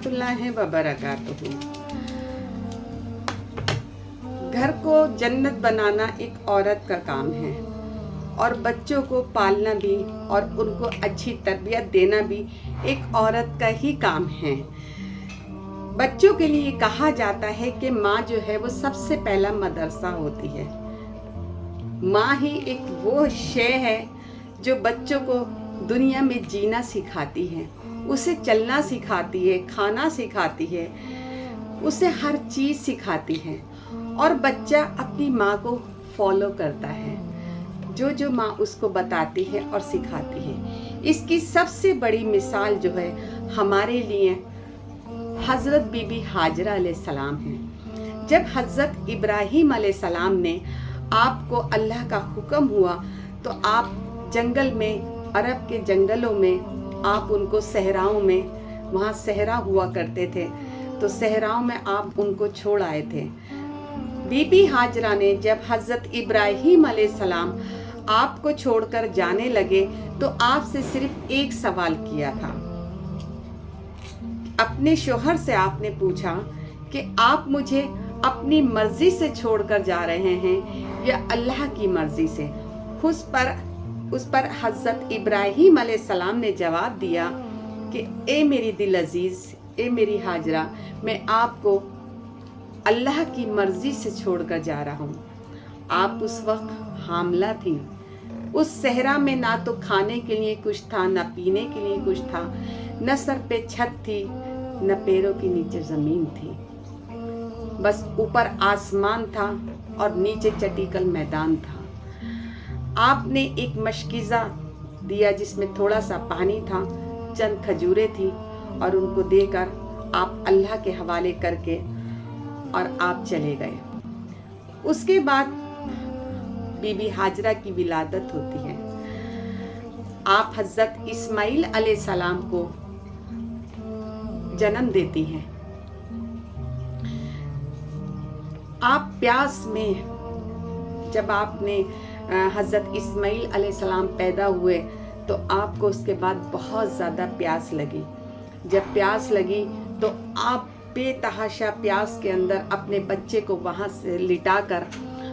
रहमतुल्लाहि व बरकातुहू। घर को जन्नत बनाना एक औरत का काम है और बच्चों को पालना भी और उनको अच्छी तरबियत देना भी एक औरत का ही काम है। बच्चों के लिए कहा जाता है कि माँ जो है वो सबसे पहला मदरसा होती है। माँ ही एक वो शय है जो बच्चों को दुनिया में जीना सिखाती है, उसे चलना सिखाती है, खाना सिखाती है, उसे हर चीज़ सिखाती है और बच्चा अपनी माँ को फॉलो करता है, जो माँ उसको बताती है और सिखाती है। इसकी सबसे बड़ी मिसाल जो है हमारे लिए हज़रत बीबी हाजरा अलैहिस्सलाम है। जब हज़रत इब्राहीम अलैहिस्सलाम ने आपको अल्लाह का हुक्म हुआ तो आप जंगल में, अरब के जंगलों में आप उनको सहराओं में, वहाँ सहरा हुआ करते थे, तो सहराओं में आप उनको छोड़ आए थे। बीबी हाजरा ने जब हज़रत इब्राहीम अलैहिस्सलाम आपको छोड़कर जाने लगे तो आपसे सिर्फ एक सवाल किया था। अपने शोहर से आपने पूछा कि आप मुझे अपनी मर्जी से छोड़कर जा रहे हैं या अल्लाह की मर्जी से। उस पर हज़रत इब्राहीम अलैहिस्सलाम ने जवाब दिया कि ए मेरी दिल अजीज़, ए मेरी हाजरा, मैं आपको अल्लाह की मर्जी से छोड़कर जा रहा हूँ। आप उस वक्त हामला थी। उस सहरा में ना तो खाने के लिए कुछ था, ना पीने के लिए कुछ था, न सर पे छत थी, न पैरों के नीचे ज़मीन थी। बस ऊपर आसमान था और नीचे चटीकल मैदान था। आपने एक मशकीज़ा दिया जिसमें थोड़ा सा पानी था, चंद खजूरें थी और उनको देकर आप अल्लाह के हवाले करके और आप चले गए। उसके बाद बीबी हाजरा की विलादत होती है। आप हज़रत इस्माइल अलैहिस्सलाम को जन्म देती हैं। आप प्यास में, जब आपने हज़रत इस्माइल अलैहिस्सलाम पैदा हुए तो आपको उसके बाद बहुत ज़्यादा प्यास लगी। जब प्यास लगी तो आप बेतहाशा प्यास के अंदर अपने बच्चे को वहाँ से लिटाकर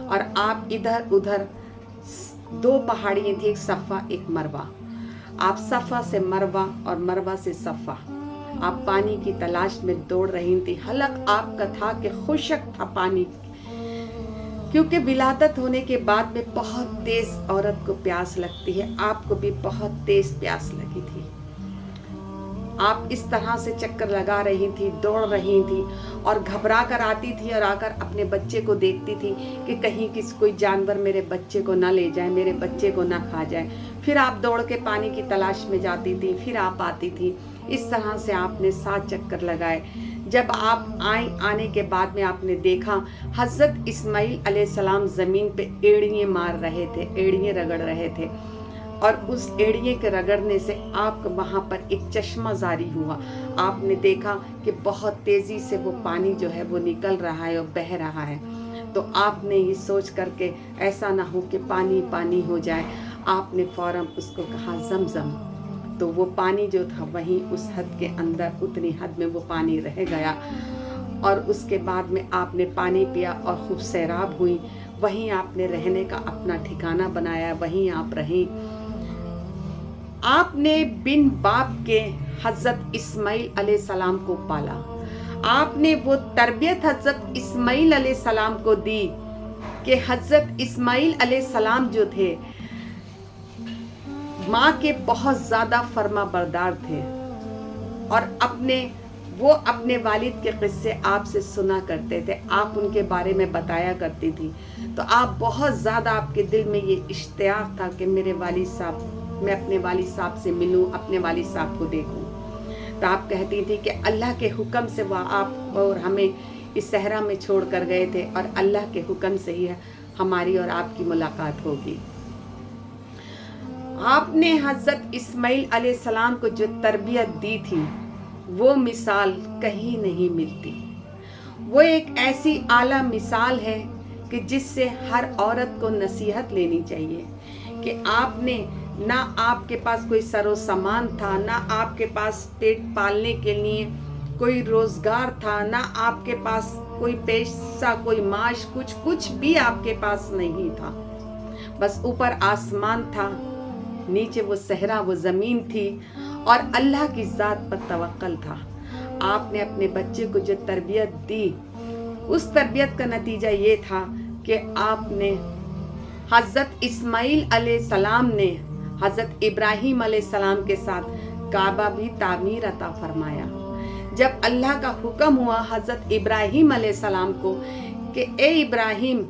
और आप इधर उधर, दो पहाड़ियाँ थी, एक सफ़ा एक मरवा, आप सफ़ा से मरवा और मरवा से सफ़ा आप पानी की तलाश में दौड़ रही थी। हलक आपका था कि खुशक था पानी, क्योंकि विलादत होने के बाद में बहुत तेज़ औरत को प्यास लगती है। आपको भी बहुत तेज़ प्यास लगी थी। आप इस तरह से चक्कर लगा रही थी, दौड़ रही थी और घबरा कर आती थी और आकर अपने बच्चे को देखती थी कि कहीं कोई जानवर मेरे बच्चे को ना ले जाए, मेरे बच्चे को ना खा जाए। फिर आप दौड़ के पानी की तलाश में जाती थी, फिर आप आती थी। इस तरह से आपने 7 चक्कर लगाए। जब आप आने के बाद में आपने देखा हज़रत इस्माइल अलैहिस्सलाम ज़मीन पे एड़ियाँ मार रहे थे, एड़ियाँ रगड़ रहे थे और उस एड़िए के रगड़ने से आप वहाँ पर एक चश्मा जारी हुआ। आपने देखा कि बहुत तेज़ी से वो पानी जो है वो निकल रहा है और बह रहा है। तो आपने ये सोच करके ऐसा ना हो कि पानी पानी हो जाए, आपने फ़ौरन उसको कहा ज़मज़म। तो वो पानी जो था वहीं उस हद के अंदर, उतनी हद में वो पानी रह गया और उसके बाद में आपने पानी पिया और खूब सैराब हुई। वहीं आपने रहने का अपना ठिकाना बनाया, वहीं आप रहीं। आपने बिन बाप के हज़रत इस्माइल अलैहिस्सलाम को पाला। आपने वो तरबियत हज़रत इस्माइल अलैहिस्सलाम को दी कि हज़रत इस्माइल अलैहिस्सलाम जो थे माँ के बहुत ज़्यादा फर्मा बरदार थे और अपने वालिद के किस्से आपसे सुना करते थे, आप उनके बारे में बताया करती थी। तो आप बहुत ज़्यादा, आपके दिल में ये इश्तियाक था कि मेरे वालिद साहब, मैं अपने वालिद साहब से मिलूं, अपने वालिद साहब को देखूं। तो आप कहती थी कि अल्लाह के हुक्म से वह आप और हमें इस सहरा में छोड़ कर गए थे और अल्लाह के हुक्म से ही हमारी और आपकी मुलाकात होगी। आपने हज़रत इस्माइल अलैहिस्सलाम को जो तरबियत दी थी वो मिसाल कहीं नहीं मिलती। वो एक ऐसी आला मिसाल है कि जिससे हर औरत को नसीहत लेनी चाहिए कि आपने ना आपके पास कोई सरो सामान था, ना आपके पास पेट पालने के लिए कोई रोजगार था, ना आपके पास कोई पैसा, कोई माश, कुछ भी आपके पास नहीं था। बस ऊपर आसमान था, नीचे वो सहरा, वो ज़मीन थी, और अल्लाह की ज़ात पर तवक्कल था। आपने अपने बच्चे को जो तरबियत दी, उस तरबियत का नतीजा ये था कि आपने हज़रत इस्माइल अलैहिस्सलाम ने हज़रत इब्राहीम अलैहिस्सलाम के साथ काबा भी तामीर अता फरमाया। जब अल्लाह का हुक्म हुआ हज़रत इब्राहीम अलैहिस्सलाम को कि ए इब्राहीम,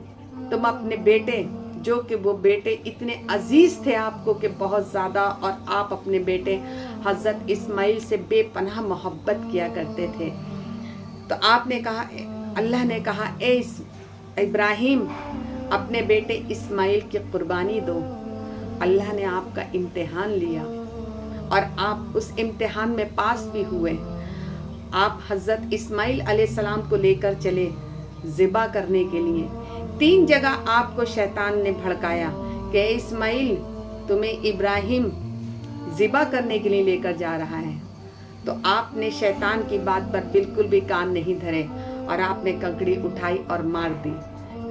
तुम अपने बेटे, जो कि वो बेटे इतने अजीज़ थे आपको कि बहुत ज़्यादा, और आप अपने बेटे हज़रत इस्माइल से बेपनाह मोहब्बत किया करते थे, तो आपने कहा, अल्लाह ने कहा, ए इब्राहीम, अपने बेटे इस्माइल की कुर्बानी दो। अल्लाह ने आपका इम्तिहान लिया और आप उस इम्तिहान में पास भी हुए। आप हज़रत इस्माइल अलैहिस्सलाम को लेकर चले ज़िबा करने के लिए। 3 जगह आपको शैतान ने भड़काया कि इस्माइल, तुम्हें इब्राहीम ज़िबा करने के लिए लेकर जा रहा है। तो आपने शैतान की बात पर बिल्कुल भी कान नहीं धरे और आपने कंकड़ी उठाई और मार दी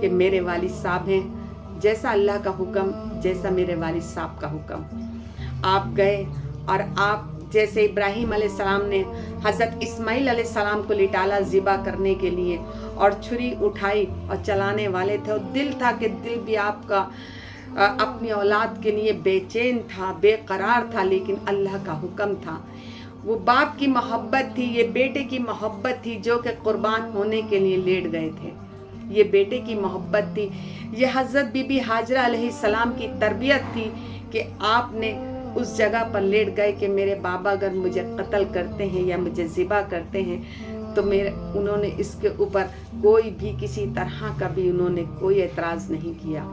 कि मेरे वालिद साहब हैं, जैसा अल्लाह का हुक्म, जैसा मेरे वालिद साहब का हुक्म। आप गए और आप जैसे इब्राहीम अलैहिस्सलाम ने हज़रत इस्माइल अलैहिस्सलाम को लिटाला ज़िबा करने के लिए और छुरी उठाई और चलाने वाले थे, और दिल था कि दिल भी आपका अपनी औलाद के लिए बेचैन था, बेकरार था, लेकिन अल्लाह का हुक्म था। वो बाप की मोहब्बत थी, ये बेटे की मोहब्बत थी जो कि कुर्बान होने के लिए लेट गए थे। ये बेटे की मोहब्बत थी, ये हज़रत बीबी हाजरा अलैहिस्सलाम की तरबियत थी कि आपने उस जगह पर लेट गए कि मेरे बाबा अगर मुझे कत्ल करते हैं या मुझे ज़िबा करते हैं तो उन्होंने इसके ऊपर कोई भी किसी तरह का भी उन्होंने कोई एतराज़ नहीं किया।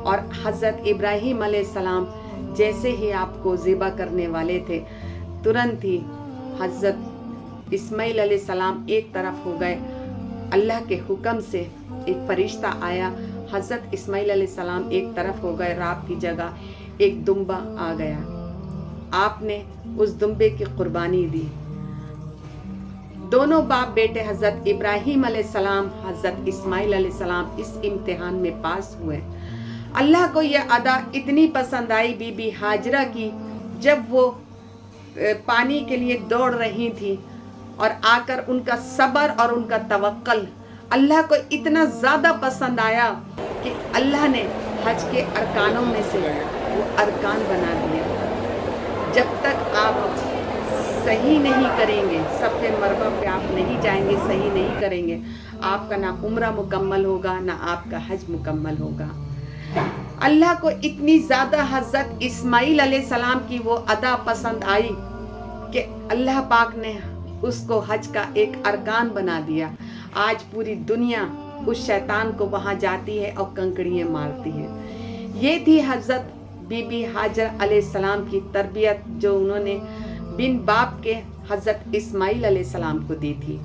और हज़रत इब्राहीम अलैहिस्सलाम जैसे ही आपको ज़िबा करने वाले थे, तुरंत ही हज़रत इस्माइल अलैहिस्सलाम एक तरफ हो गए। अल्लाह के हुक्म से एक फरिश्ता आया, हज़रत इस्माइल अलैहिस्सलाम एक तरफ हो गए, रात की जगह एक दुम्बा आ गया। आपने उस दुम्बे की कुर्बानी दी। दोनों बाप बेटे हज़रत इब्राहीम अलैहिस्सलाम, हज़रत इस्माइल अलैहिस्सलाम इस इम्तिहान में पास हुए। अल्लाह को यह अदा इतनी पसंद आई बीबी हाजरा की, जब वो पानी के लिए दौड़ रही थी और आकर उनका सब्र और उनका तवक्कल अल्लाह को इतना ज़्यादा पसंद आया कि अल्लाह ने हज के अरकानों में से वो अरकान बना दिया। जब तक आप सही नहीं करेंगे, सफ़े मरवा पे आप नहीं जाएंगे, सही नहीं करेंगे, आपका ना उम्रा मुकम्मल होगा, ना आपका हज मुकम्मल होगा। अल्लाह को इतनी ज़्यादा हज़रत इस्माइल अलैहिस्सलाम की वो अदा पसंद आई कि अल्लाह पाक ने उसको हज का एक अरकान बना दिया। आज पूरी दुनिया उस शैतान को वहाँ जाती है और कंकड़ियाँ मारती है। ये थी हज़रत बीबी हाजर अलैहिस्सलाम की तरबियत जो उन्होंने बिन बाप के हज़रत इस्माइल अलैहिस्सलाम को दी थी।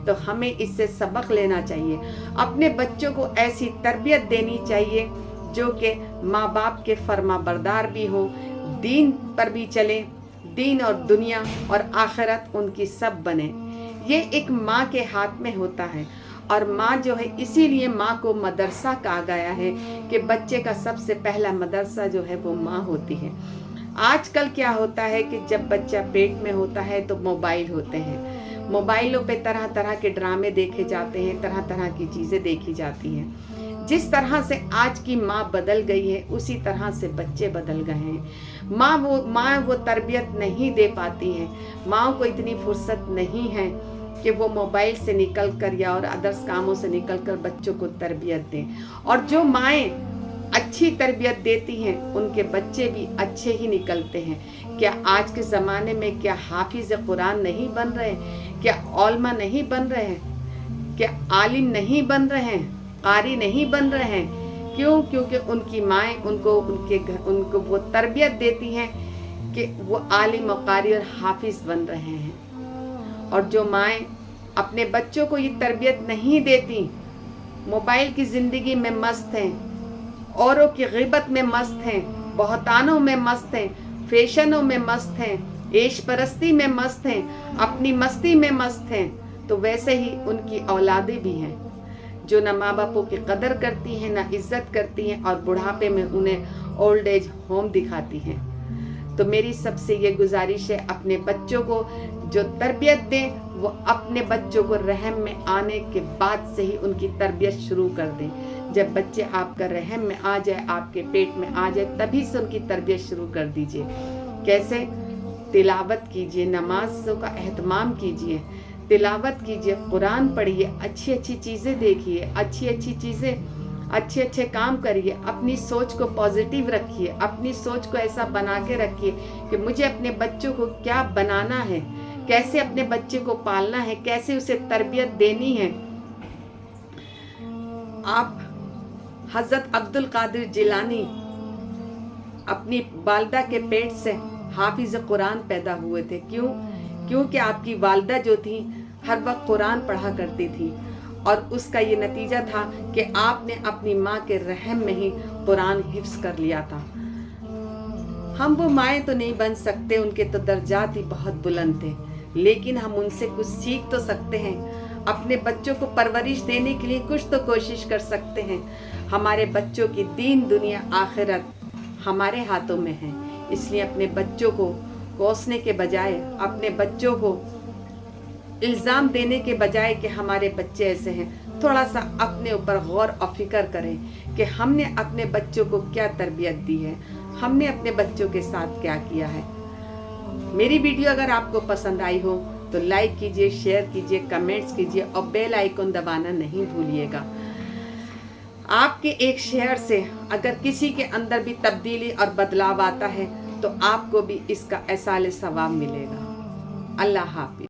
तो हमें इससे सबक लेना चाहिए, अपने बच्चों को ऐसी तरबियत देनी चाहिए जो कि माँ बाप के फर्मा बरदार भी हों, दीन पर भी चलें, दीन और दुनिया और आखिरत उनकी सब बने। ये एक माँ के हाथ में होता है, और माँ जो है, इसीलिए माँ को मदरसा कहा गया है कि बच्चे का सबसे पहला मदरसा जो है वो माँ होती है। आजकल क्या होता है कि जब बच्चा पेट में होता है तो मोबाइल होते हैं, मोबाइलों पे तरह तरह के ड्रामे देखे जाते हैं, तरह तरह की चीज़ें देखी जाती हैं। जिस तरह से आज की माँ बदल गई है उसी तरह से बच्चे बदल गए हैं। माँ वो तरबियत नहीं दे पाती हैं, माँ को इतनी फुर्सत नहीं है कि वो मोबाइल से निकल कर या और अदर्स कामों से निकल कर बच्चों को तरबियत दें। और जो माएँ अच्छी तरबियत देती हैं उनके बच्चे भी अच्छे ही निकलते हैं। क्या आज के ज़माने में क्या हाफिज़ कुरान नहीं बन रहे, क्या औलमा नहीं बन रहे हैं, क्या आलिम नहीं बन रहे हैं, कारी नहीं बन रहे हैं? क्यों? क्योंकि उनकी माएँ उनको वो तरबियत देती हैं कि वो आलिम और कारी और हाफिज़ बन रहे हैं। और जो माएँ अपने बच्चों को ये तरबियत नहीं देती, मोबाइल की ज़िंदगी में मस्त हैं, औरों की ग़िबत में मस्त हैं, बहतानों में मस्त हैं, फैशनों में मस्त हैं, ऐश परस्ती में मस्त हैं, अपनी मस्ती में मस्त हैं, तो वैसे ही उनकी औलादें भी हैं जो ना माँ बापों की कदर करती हैं, ना इज्जत करती हैं और बुढ़ापे में उन्हें ओल्ड एज होम दिखाती हैं। तो मेरी सबसे ये गुजारिश है, अपने बच्चों को जो तरबियत दें वो अपने बच्चों को रहम में आने के बाद से ही उनकी तरबियत शुरू कर दें। जब बच्चे आपका रहम में आ जाए, आपके पेट में आ जाए, तभी से उनकी तरबियत शुरू कर दीजिए। कैसे? तिलावत कीजिए, नमाज़ों का एहतमाम कीजिए, तिलावत कीजिए, कुरान पढ़िए, अच्छी अच्छी चीज़ें देखिए, अच्छी अच्छी चीज़ें, अच्छे अच्छे काम करिए, अपनी सोच को पॉजिटिव रखिए, अपनी सोच को ऐसा बना के रखिए कि मुझे अपने बच्चों को क्या बनाना है, कैसे अपने बच्चे को पालना है, कैसे उसे तरबियत देनी है। आप हज़रत अब्दुल कादिर जिलानी अपनी वालदा के पेट से हाफिज़ कुरान पैदा हुए थे। क्यों? क्योंकि आपकी वालदा जो थी हर वक्त कुरान पढ़ा करती थी और उसका ये नतीजा था कि आपने अपनी माँ के रहम में ही कुरान हिफ्स कर लिया था। हम वो माएँ तो नहीं बन सकते, उनके तो दर्जात ही बहुत बुलंद थे, लेकिन हम उनसे कुछ सीख तो सकते हैं। अपने बच्चों को परवरिश देने के लिए कुछ तो कोशिश कर सकते हैं। हमारे बच्चों की दीन दुनिया आखिरत हमारे हाथों में है, इसलिए अपने बच्चों को कोसने के बजाय, अपने बच्चों को इल्ज़ाम देने के बजाय कि हमारे बच्चे ऐसे हैं, थोड़ा सा अपने ऊपर गौर और फिक्र करें कि हमने अपने बच्चों को क्या तरबियत दी है, हमने अपने बच्चों के साथ क्या किया है। मेरी वीडियो अगर आपको पसंद आई हो तो लाइक कीजिए, शेयर कीजिए, कमेंट्स कीजिए और बेल आइकन दबाना नहीं भूलिएगा। आपके एक शेयर से अगर किसी के अंदर भी तब्दीली और बदलाव आता है तो आपको भी इसका एहसास सवाब मिलेगा। अल्लाह हाफ़िज़।